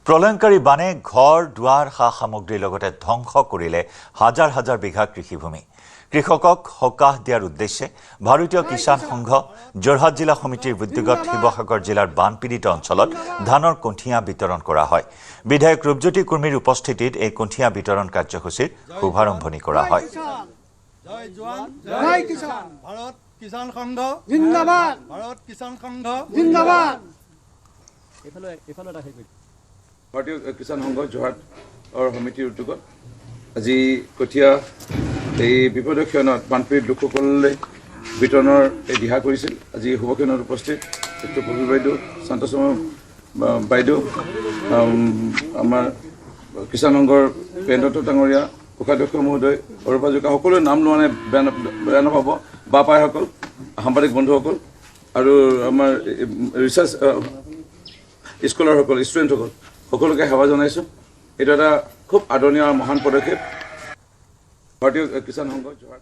প্ৰলয়ংকাৰী বানে ঘৰ দুৱাৰ সা সামগ্ৰীৰ লগতে ধ্বংস কৰিলে হাজাৰ হাজাৰ বিঘা কৃষিভূমি। কৃষকক সকাহ দিয়াৰ উদ্দেশ্যে ভাৰতীয় কিষাণ সংঘ যোৰহাট জিলা সমিতিৰ উদ্যোগত শিৱসাগৰ জিলাৰ বানপীড়িত অঞ্চলত ধানৰ কঠীয়া বিতৰণ কৰা হয়। বিধায়ক ৰূপজ্যোতি কুৰ্মীৰ উপস্থিতিত এই কঠীয়া বিতৰণ কাৰ্যসূচীৰ শুভাৰম্ভণি কৰা হয়। জয় জোৱান জয় কিষাণ ভাৰত কিষাণ সংঘ জিন্দাবাদ ভাৰত কিষাণ সংঘ জিন্দাবাদ ভাৰতীয় কিষাণ সংঘ যোৰহাটৰ সমিতিৰ উদ্যোগত আজি কঠীয়া এই বিপদৰ ক্ষণত বানপীড়িত লোকসকললৈ বিতৰণৰ দিহা কৰিছিল। আজি শুভক্ষণত উপস্থিত ডক্টৰ পবি বাইদেউ, শান্তশৰ্মা বাইদেউ, আমাৰ কিষাণ সংঘৰ পেণ্ডত ডাঙৰীয়া, কোষাধ্যক্ষ মহোদয়, অৰূপা হাজৰিকা, সকলোৱে নাম লোৱা নাই, বেয়া নাপাব, বা পাইসকল, সাংবাদিক বন্ধুসকল আৰু আমাৰ ৰিচাৰ্চ স্কলাৰসকল, ষ্টুডেণ্টসকল সকলোকে সেৱা জনাইছোঁ। এইটো এটা খুব আদৰণীয় মহান পদক্ষেপ ভাৰতীয় কিষাণ সংঘ যোৰহাট।